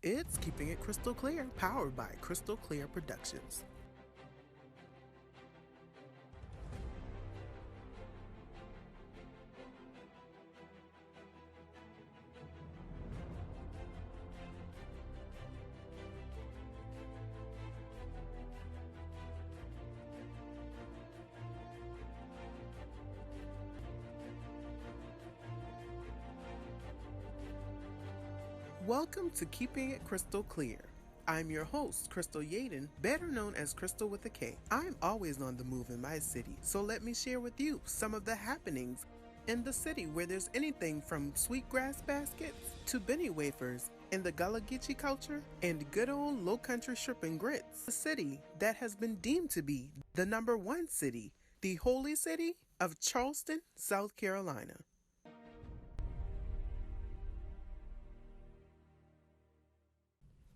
It's Keeping It Crystal Clear, powered by Krystal Klear Productions. Welcome to Keeping It Crystal Clear. I'm your host, Krystal Yaden, better known as Krystal with a K. I'm always on the move in my city, so let me share with you some of the happenings in the city where there's anything from sweetgrass baskets to Benny wafers in the Gullah Geechee culture and good old low country shrimp and grits. A city that has been deemed to be the #1 city, the holy city of Charleston, South Carolina.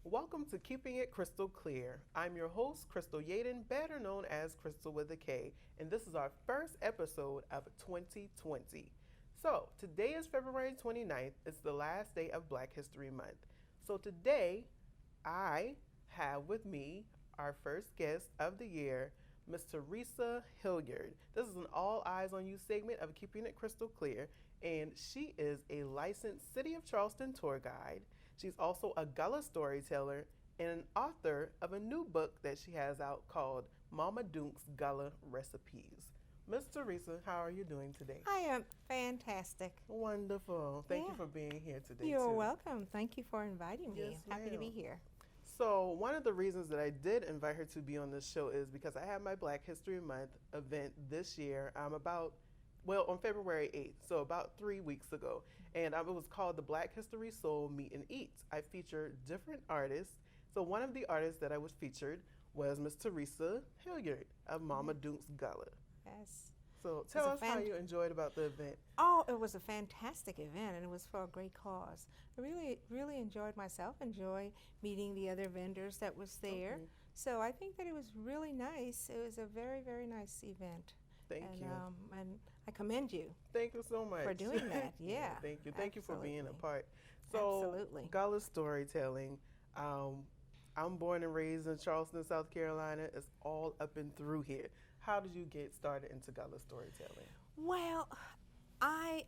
Welcome to Keeping It Crystal Clear. I'm your host, Krystal Yaden, better known as Krystal with a K, and this is our first episode of 2020. So, today is February 29th. It's the last day of Black History Month. So, today I have with me our first guest of the year, Ms. Theresa Hilliard. This is an All Eyes on You segment of Keeping It Crystal Clear, and she is a licensed City of Charleston tour guide. She's also a Gullah storyteller and an author of a new book that she has out called Mama Doonk's Gullah Recipes. Miss Theresa, how are you doing today? I am fantastic. Wonderful. Thank you for being here today. You're welcome. Thank you for inviting me. Yes, Happy to be ma'am. here. So, one of the reasons that I did invite her to be on this show is because I had my Black History Month event this year. On February 8th, so about 3 weeks ago. And it was called the Black History Soul Meet and Eats. I featured different artists. So one of the artists that I was featured was Miss Theresa Hilliard of Mama Doonk's Gullah. Yes. So tell us how you enjoyed about the event. Oh, it was a fantastic event, and it was for a great cause. I really enjoyed myself, enjoyed meeting the other vendors that was there. Okay. So I think that it was really nice. It was a very, very nice event. Thank you. And I commend you. Thank you so much for doing that. Yeah. Thank you. Thank you for being a Absolutely. part. So Absolutely. Gullah storytelling. I'm born and raised in Charleston, South Carolina. It's all up and through here. How did you get started into Gullah storytelling? Well, I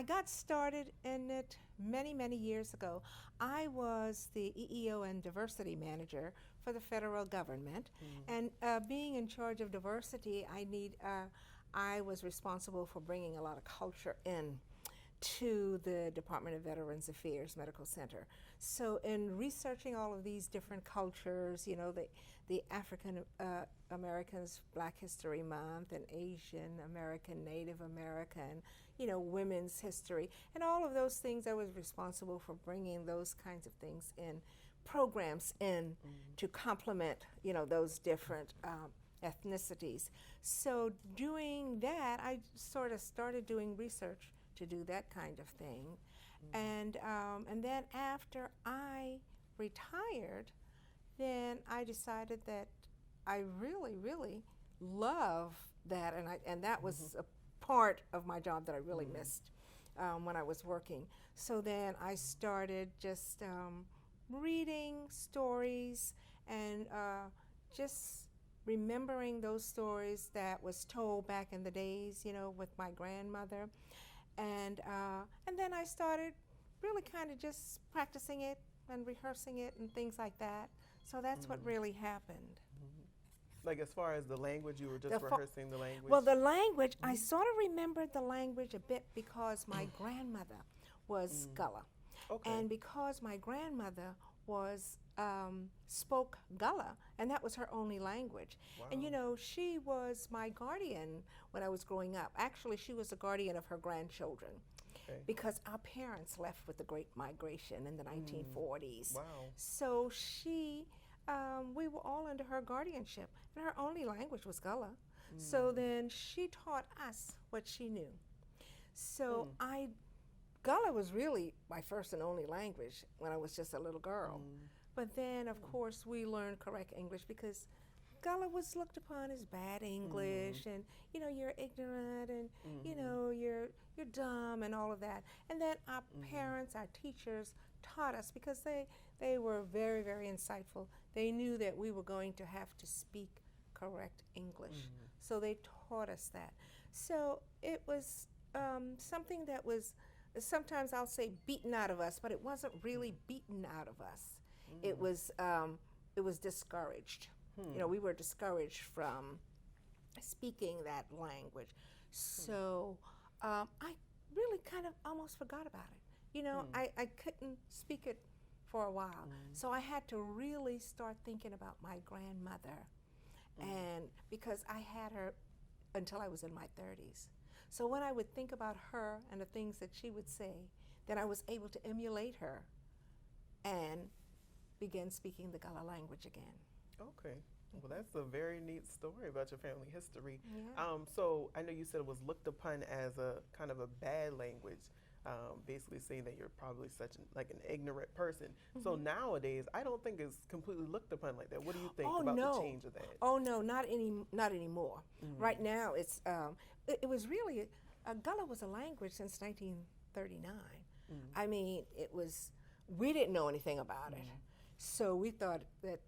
got started in it many years ago. I was the EEO and diversity manager for the federal government, and being in charge of diversity, I was responsible for bringing a lot of culture in to the Department of Veterans Affairs Medical Center. So in researching all of these different cultures, the African Americans Black History Month and Asian American, Native American, women's history, and all of those things, I was responsible for bringing those kinds of things in, programs in to complement, those different ethnicities. So doing that, I sort of started doing research to do that kind of thing. And then after I retired, then I decided that I really love that, and that was a part of my job that I really missed when I was working. So then I started just reading stories and just remembering those stories that was told back in the days, with my grandmother. And then I started really kind of just practicing it and rehearsing it and things like that. So that's what really happened. Like as far as the language, you were just rehearsing the language? Well, the language, I sort of remembered the language a bit because my grandmother was Gullah. Okay. And because my grandmother spoke Gullah, and that was her only language. Wow. And she was my guardian when I was growing up. Actually, she was the guardian of her grandchildren. Okay. Because our parents left with the Great Migration in the 1940s. Wow. So we were all under her guardianship, and her only language was Gullah. So then she taught us what she knew. So Gullah was really my first and only language when I was just a little girl. But then, of course, we learned correct English because Gullah was looked upon as bad English, and you're ignorant, and you're dumb, and all of that. And then our parents, our teachers, taught us because they were very, very insightful. They knew that we were going to have to speak correct English, so they taught us that. So it was something that was sometimes I'll say beaten out of us, but it wasn't really beaten out of us. It was discouraged. We were discouraged from speaking that language. So I really kind of almost forgot about it. I couldn't speak it for a while. So I had to really start thinking about my grandmother, and because I had her until I was in my 30s. So when I would think about her and the things that she would say, then I was able to emulate her and begin speaking the Gullah language again. Okay. Well, that's a very neat story about your family history. Yeah. So I know you said it was looked upon as a kind of a bad language, basically saying that you're probably such an ignorant person. So nowadays, I don't think it's completely looked upon like that. What do you think about the change of that? Oh no, not anymore. Right now, it's it was really Gullah was a language since 1939. I mean, we didn't know anything about it, so we thought that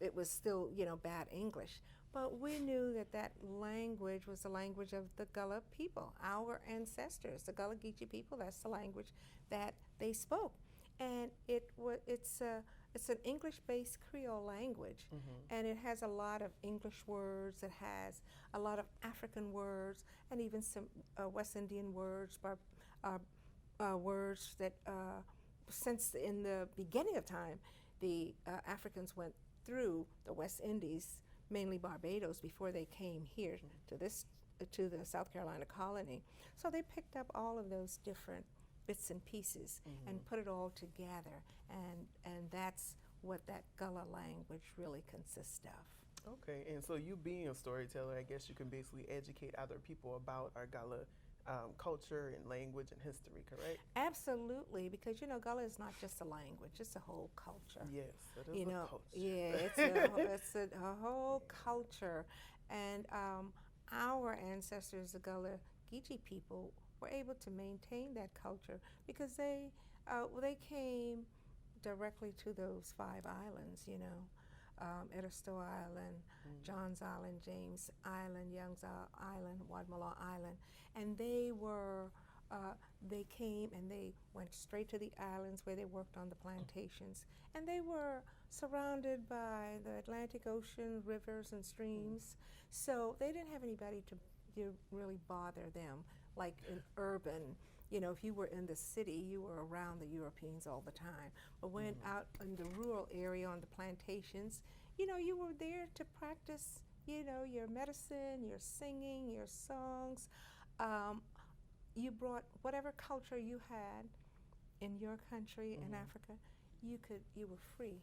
it was still bad English. But we knew that language was the language of the Gullah people, our ancestors, the Gullah Geechee people. That's the language that they spoke, and it's an English-based Creole language, and it has a lot of English words. It has a lot of African words, and even some West Indian words, words that since in the beginning of time, the Africans went through the West Indies, mainly Barbados, before they came here to the South Carolina colony. So they picked up all of those different bits and pieces and put it all together, and that's what that Gullah language really consists of. Okay, and so you being a storyteller, I guess you can basically educate other people about our Gullah culture and language and history, correct? Absolutely, because Gullah is not just a language; it's a whole culture. Yes, it is a culture. Yeah, it's a whole culture, and our ancestors, the Gullah Geechee people, were able to maintain that culture because they came directly to those 5 islands. Edisto Island, Johns Island, James Island, Young's Island, Wadmalaw Island, and they came and they went straight to the islands where they worked on the plantations, and they were surrounded by the Atlantic Ocean, rivers and streams, so they didn't have anybody to really bother them like in urban. If you were in the city, you were around the Europeans all the time. But when out in the rural area on the plantations, you were there to practice, your medicine, your singing, your songs. You brought whatever culture you had in your country in Africa. You were free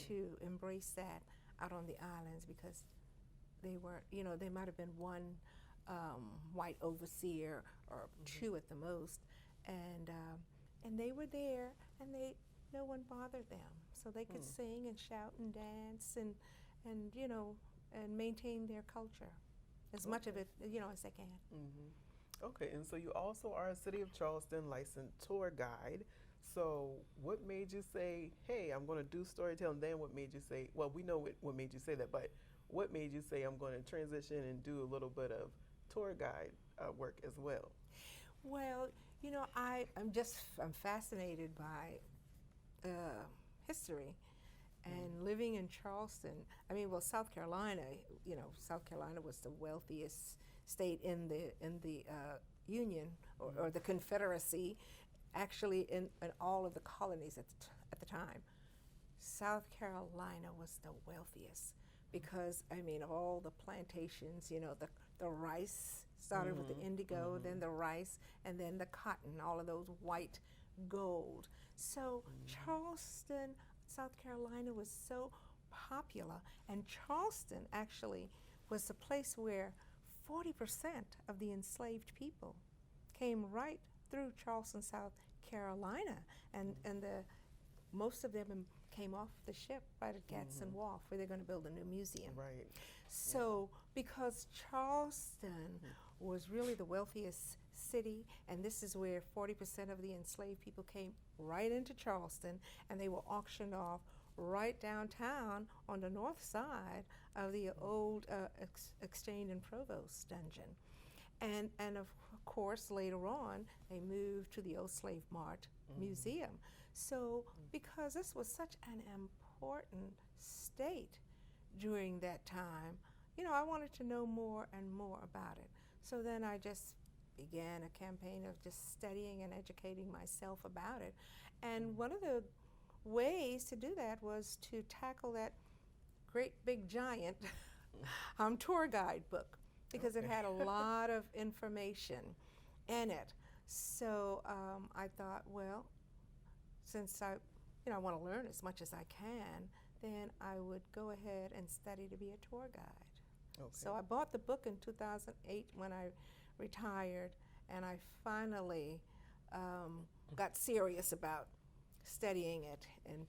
to embrace that out on the islands because they were, they might have been one white overseer or 2 at the most, and they were there, and no one bothered them, so they could sing and shout and dance and maintain their culture as much of it as they can. Okay, and so you also are a City of Charleston licensed tour guide. So what made you say, hey, I'm going to do storytelling? Then what made you say, well, we know what made you say that, but what made you say I'm going to transition and do a little bit of tour guide work as well? Well, I'm fascinated by history, and living in Charleston. South Carolina. South Carolina was the wealthiest state in the Union or the Confederacy. Actually, in all of the colonies at the time, South Carolina was the wealthiest because of all the plantations. The rice started with the indigo, then the rice, and then the cotton, all of those white gold. So Charleston, South Carolina was so popular, and Charleston actually was the place where 40% of the enslaved people came right through Charleston, South Carolina, and the most of them came off the ship right at Gadsden Wharf, where they're going to build a new museum. Right. So, because Charleston was really the wealthiest city, and this is where 40% of the enslaved people came right into Charleston, and they were auctioned off right downtown on the north side of the old Exchange and Provost dungeon. And of course, later on, they moved to the Old Slave Mart Museum. So, because this was such an important state during that time, I wanted to know more and more about it. So then I just began a campaign of just studying and educating myself about it. And one of the ways to do that was to tackle that great big giant tour guide book, because it had a lot of information in it. So I thought, well, since I want to learn as much as I can, then I would go ahead and study to be a tour guide. Okay. So I bought the book in 2008 when I retired, and I finally got serious about studying it in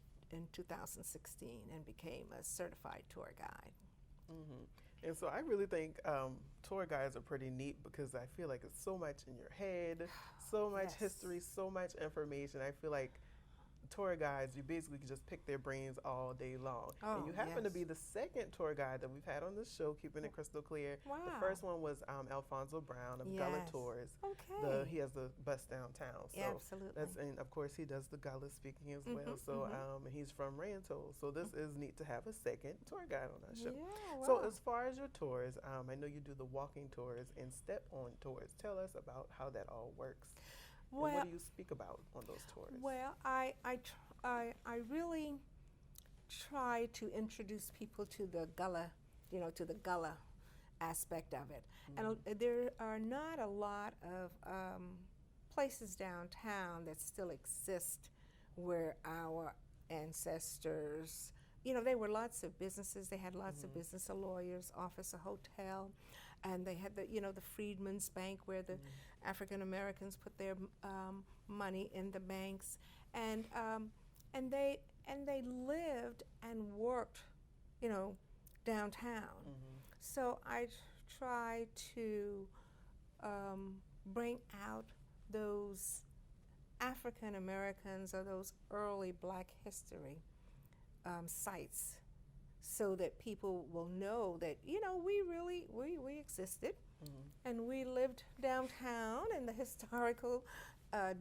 2016 and became a certified tour guide. And so I really think tour guides are pretty neat, because I feel like it's so much in your head, so much history, so much information. I feel like tour guides, you basically can just pick their brains all day long. And you happen to be the second tour guide that we've had on this show, keeping it crystal clear. Wow. The first one was Alfonso Brown of Gullah Tours. Okay. He has the bus downtown. So Absolutely. and of course he does the Gullah speaking as well. So he's from Rantoul. So this is neat to have a second tour guide on our show. Yeah, wow. So as far as your tours, I know you do the walking tours and step-on tours. Tell us about how that all works. Well, and what do you speak about on those tours? Well, I really try to introduce people to the Gullah, to the Gullah aspect of it. And there are not a lot of places downtown that still exist where our ancestors, there were lots of businesses. They had lots of business, a lawyer's office, a hotel, and they had the Freedmen's Bank, where the African Americans put their money in the banks, and they lived and worked, downtown. So I try to bring out those African Americans or those early Black history sites, so that people will know that we existed, and we lived downtown in the historical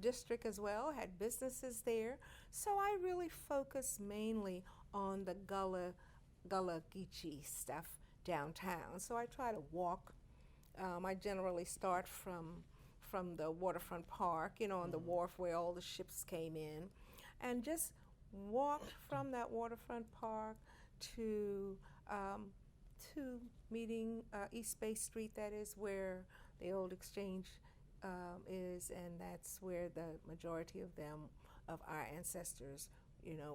district as well, had businesses there. So I really focus mainly on the Gullah Geechee stuff downtown. So I try to walk. I generally start from the waterfront park, on the wharf where all the ships came in, and just walked from that waterfront park to meeting East Bay Street. That is where the old exchange is, and that's where the majority of our ancestors,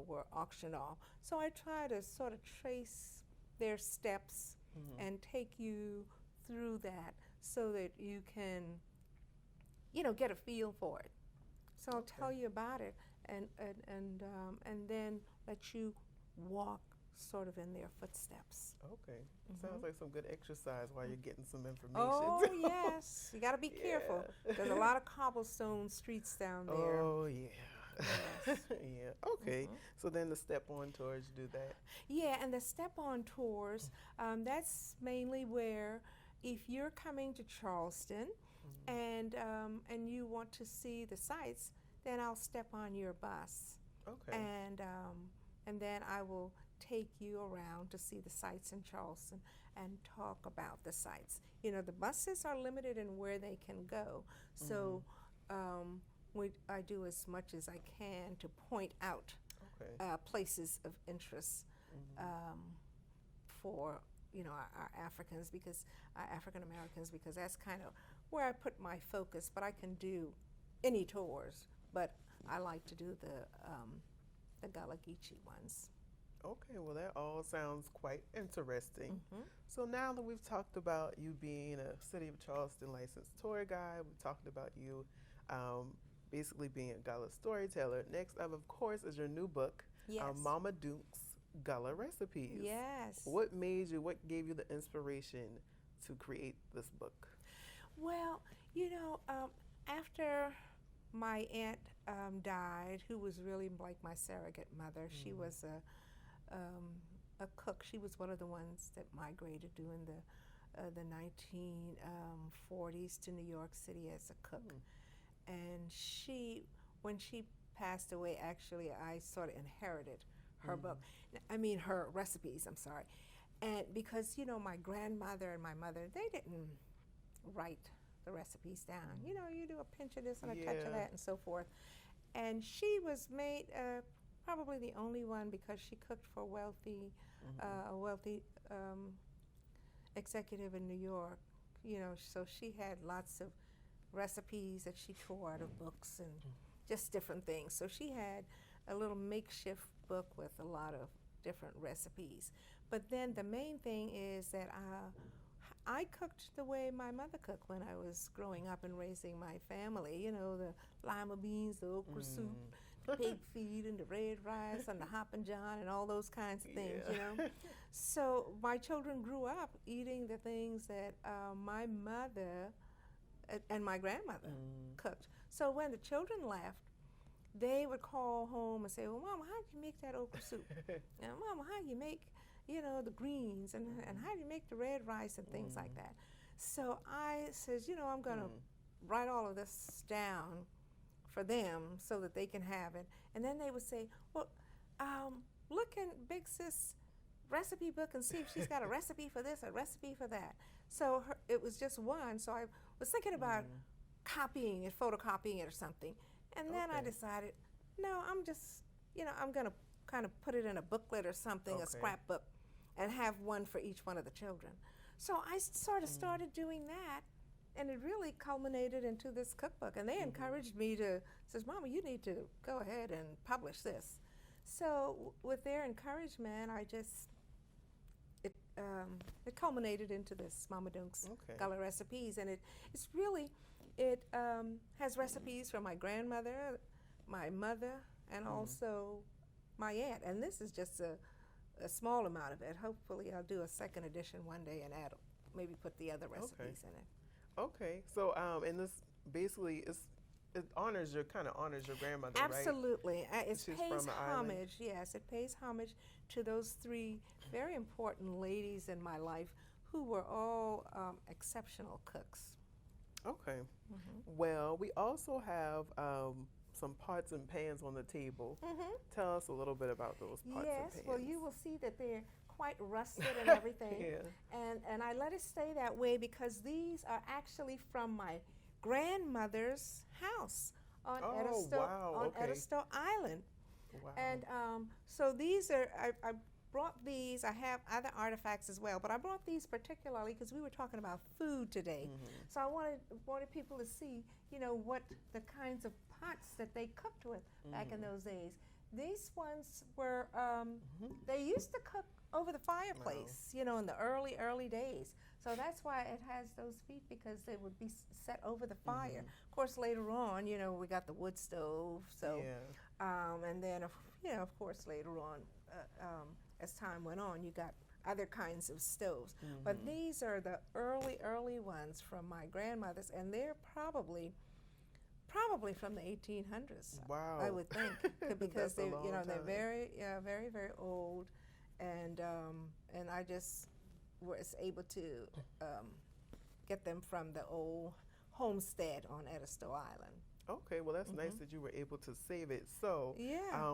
were auctioned off. So I try to sort of trace their steps and take you through that, so that you can, get a feel for it. So I'll tell you about it, and then let you walk sort of in their footsteps. Okay. Sounds like some good exercise while you're getting some information. Oh, yes. You got to be careful. There's a lot of cobblestone streets down there. Oh, yeah. Yes. Yeah. Okay. So then the step-on tours, you do that? Yeah, and the step-on tours, that's mainly where, if you're coming to Charleston and you want to see the sights, then I'll step on your bus. Okay. And then I will take you around to see the sights in Charleston and talk about the sights. The buses are limited in where they can go, so I do as much as I can to point out places of interest for our Africans, because our African Americans, because that's kind of where I put my focus. But I can do any tours, but I like to do the Gullah Geechee ones. Okay, well that all sounds quite interesting. So now that we've talked about you being a City of Charleston licensed tour guide, we've talked about you basically being a Gullah storyteller. Next up, of course, is your new book, Yes. Mama Doonk's Gullah Recipes. Yes. What gave you the inspiration to create this book? Well, after my aunt died, who was really like my surrogate mother, she was a cook. She was one of the ones that migrated during the 1940s to New York City as a cook. And when she passed away, actually, I sort of inherited her book. I mean, her recipes, I'm sorry. And because, my grandmother and my mother, they didn't write the recipes down. You do a pinch of this and a touch of that and so forth. And she was made probably the only one, because she cooked for a wealthy executive in New York. So she had lots of recipes that she tore out of books and just different things. So she had a little makeshift book with a lot of different recipes. But then the main thing is that I cooked the way my mother cooked when I was growing up and raising my family. The lima beans, the okra soup, the pig feet, and the red rice, and the hoppin' john, and all those kinds of things, So my children grew up eating the things that my mother and my grandmother cooked. So when the children left, they would call home and say, "Well, Mama, how do you make that okra soup? And Mama, how do you make, the greens, and how do you make the red rice and things like that?" So I says, I'm going to write all of this down for them so that they can have it. And then they would say, "Well, look in Big Sis' recipe book and see if she's got a recipe for this, a recipe for that." So it was just one. So I was thinking about copying it, photocopying it or something. And then I decided, no, I'm just, I'm going to kind of put it in a booklet or something, a scrapbook, and have one for each one of the children. So I sort of started doing that, and it really culminated into this cookbook. And they encouraged me says, "Mama, you need to go ahead and publish this." So with their encouragement, it culminated into this Mama Doonk's Gullah Recipes. And it's really, it has recipes from my grandmother, my mother, and also my aunt. And this is just a small amount of it. Hopefully I'll do a second edition one day and maybe put the other recipes in it. Okay. So, and this basically it honors your grandmother, Absolutely. right? It pays homage. Yes, it pays homage to those three very important ladies in my life who were all exceptional cooks. Okay. Well, we also have some pots and pans on the table. Tell us a little bit about those pots and pans. Yes, well, you will see that they're quite rusted and everything. And I let it stay that way because these are actually from my grandmother's house on Edisto Island. Wow. And so these are, I brought these, I have other artifacts as well, but I brought these particularly because we were talking about food today. So I wanted people to see, what the kinds of pots that they cooked with back in those days. These ones were, they used to cook over the fireplace, in the early days. So that's why it has those feet, because they would be set over the fire. Of course, later on, we got the wood stove. So, and then, of course, later on, as time went on, you got other kinds of stoves. But these are the early ones from my grandmother's, and they're probably from the 1800s. Wow. I would think, because they, they're very, very old, and I just was able to get them from the old homestead on Edisto Island. Okay, well, that's nice that you were able to save it. So,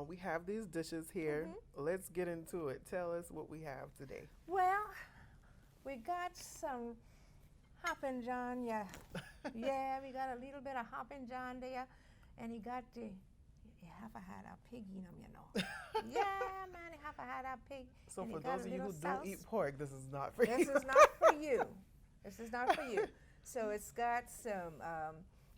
we have these dishes here. Let's get into it. Tell us what we have today. Well, we got some hoppin' john, we got a little bit of hoppin' john there, and he got the, you have had a pig in him, man, you have had a pig. So and for those of you who don't eat pork, this is not for you. This is not for you. This is not for you. So it's got some,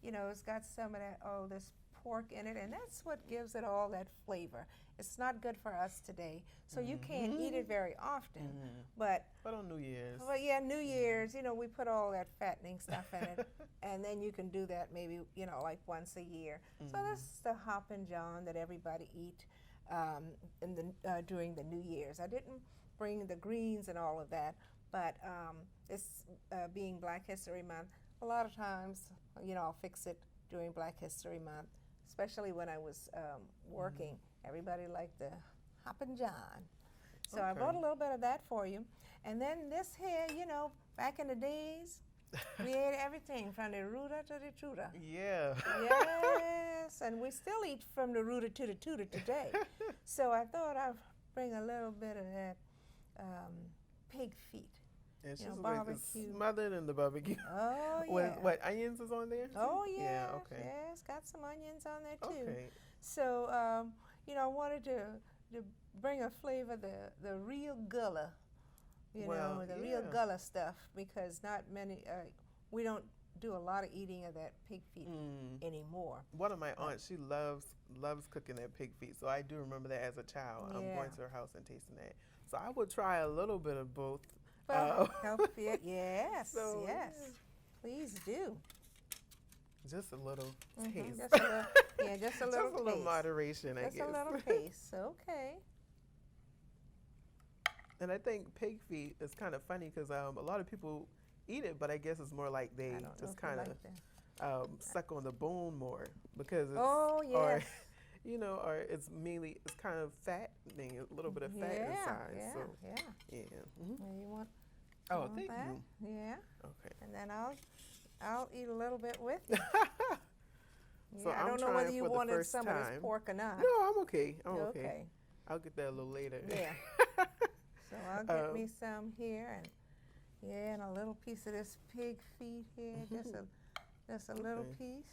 it's got some of that, this pork in it, and that's what gives it all that flavor. It's not good for us today, so you can't eat it very often. But on New Year's. Well, yeah, New Year's, we put all that fattening stuff in it, and then you can do that maybe, like once a year. So that's the Hoppin' John that everybody eat during the New Year's. I didn't bring the greens and all of that, but it's being Black History Month. A lot of times, I'll fix it during Black History Month, especially when I was working. Everybody liked the Hoppin' John. So I brought a little bit of that for you. And then this here, back in the days, we ate everything from the rooter to the tutor. Yeah. Yes, and we still eat from the rooter to the tutor today. So I thought I'd bring a little bit of that pig feet. And she's barbecue. Smothered in the barbecue. Oh, yeah. With what, onions is on there too? Oh, yeah. Yeah, okay. Yes, got some onions on there too. Okay. So, I wanted to bring a flavor, the real Gullah, the real Gullah stuff, because not many, we don't do a lot of eating of that pig feet anymore. One of my aunts, she loves cooking that pig feet, so I do remember that as a child. I'm going to her house and tasting that. So I would try a little bit of both. Healthy, yes, So, yes. Please do. Just a little taste. Just a little, just a little Just a little taste. moderation, I guess. Just a little taste, okay. And I think pig feet is kind of funny because a lot of people eat it, but I guess it's more like they just kind of suck on the bone more because it's, or it's mainly, it's kind of fattening, a little bit of fat inside. Yeah, so, yeah. Yeah. You want Thank that? you. Yeah. Okay. And then I'll eat a little bit with it. So I don't know whether you wanted some of this pork or not. No, I'm okay. Okay. I'll get that a little later. Yeah. So I'll get me some here, and a little piece of this pig feet here, just a little piece.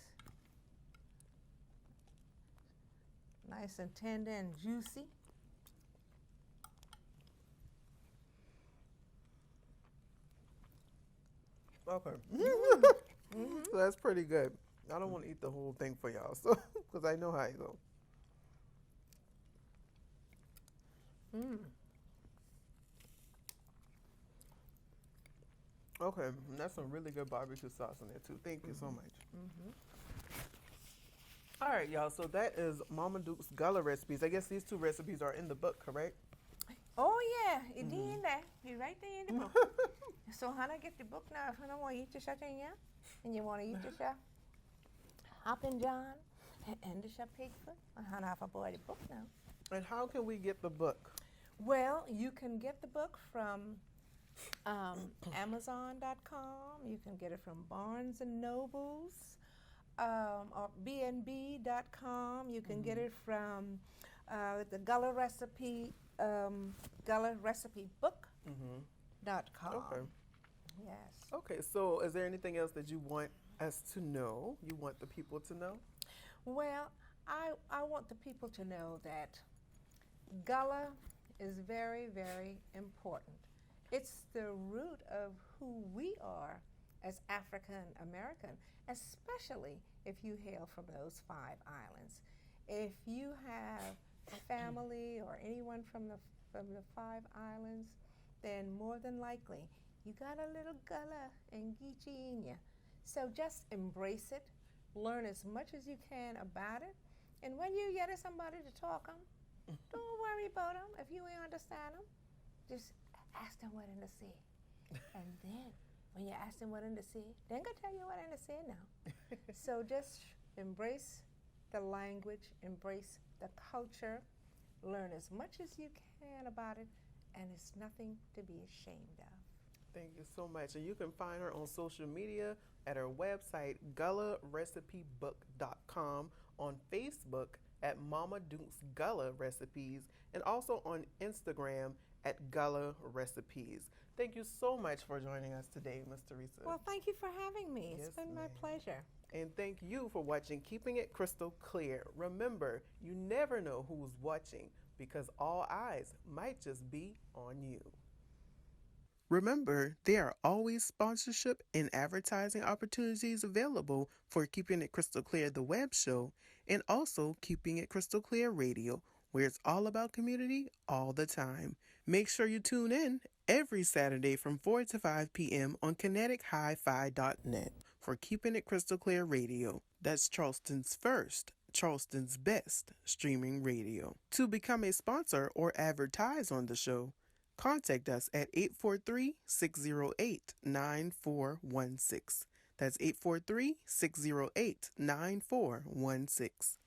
Nice and tender and juicy. Okay. So that's pretty good. I don't want to eat the whole thing for y'all, so because I know how you go. Okay, and that's some really good barbecue sauce in there too. Thank you so much. All right, y'all. So that is Mama Duke's Gullah recipes. I guess these two recipes are in the book, correct? Oh yeah, it's in there. It's right there in the book. So Hannah, get the book now. If Hannah want to eat the shot in here, and you want to eat the shot, Hoppin' John and the shot pig foot. Hannah have a boy the book now. And how can we get the book? Well, you can get the book from Amazon.com. You can get it from Barnes and Nobles, or BNB.com. You can get it from the Gullah Recipe Book.com. Okay. Yes. Okay, so is there anything else that you want us to know? You want the people to know? Well, I want the people to know that Gullah is very, very important. It's the root of who we are as African American, especially if you hail from those 5 islands. If you have family or anyone from the 5 islands, then more than likely you got a little Gullah and Geechee in you. So just embrace it, learn as much as you can about it, and when you get somebody to talk them, don't worry about them. If you ain't understand them, just ask them what in the sea. And then when you ask them what in the sea, they're gonna tell you what in the sea now. So just embrace the language, embrace the culture, learn as much as you can about it, and it's nothing to be ashamed of. Thank you so much. And you can find her on social media at her website, GullahRecipeBook.com, on Facebook at Mama Duke's Gullah Recipes, and also on Instagram at Gullah Recipes. Thank you so much for joining us today, Ms. Theresa. Well, thank you for having me. It's been my pleasure. And thank you for watching Keeping It Krystal Klear. Remember, you never know who's watching because all eyes might just be on you. Remember, there are always sponsorship and advertising opportunities available for Keeping It Krystal Klear, the web show, and also keeping it Crystal Clear Radio, where it's all about community all the time. Make sure you tune in every Saturday from 4 to 5 p.m. on KineticHiFi.net for Keeping It Crystal Clear Radio. That's Charleston's first, Charleston's best streaming radio. To become a sponsor or advertise on the show, contact us at 843-608-9416. That's 843-608-9416.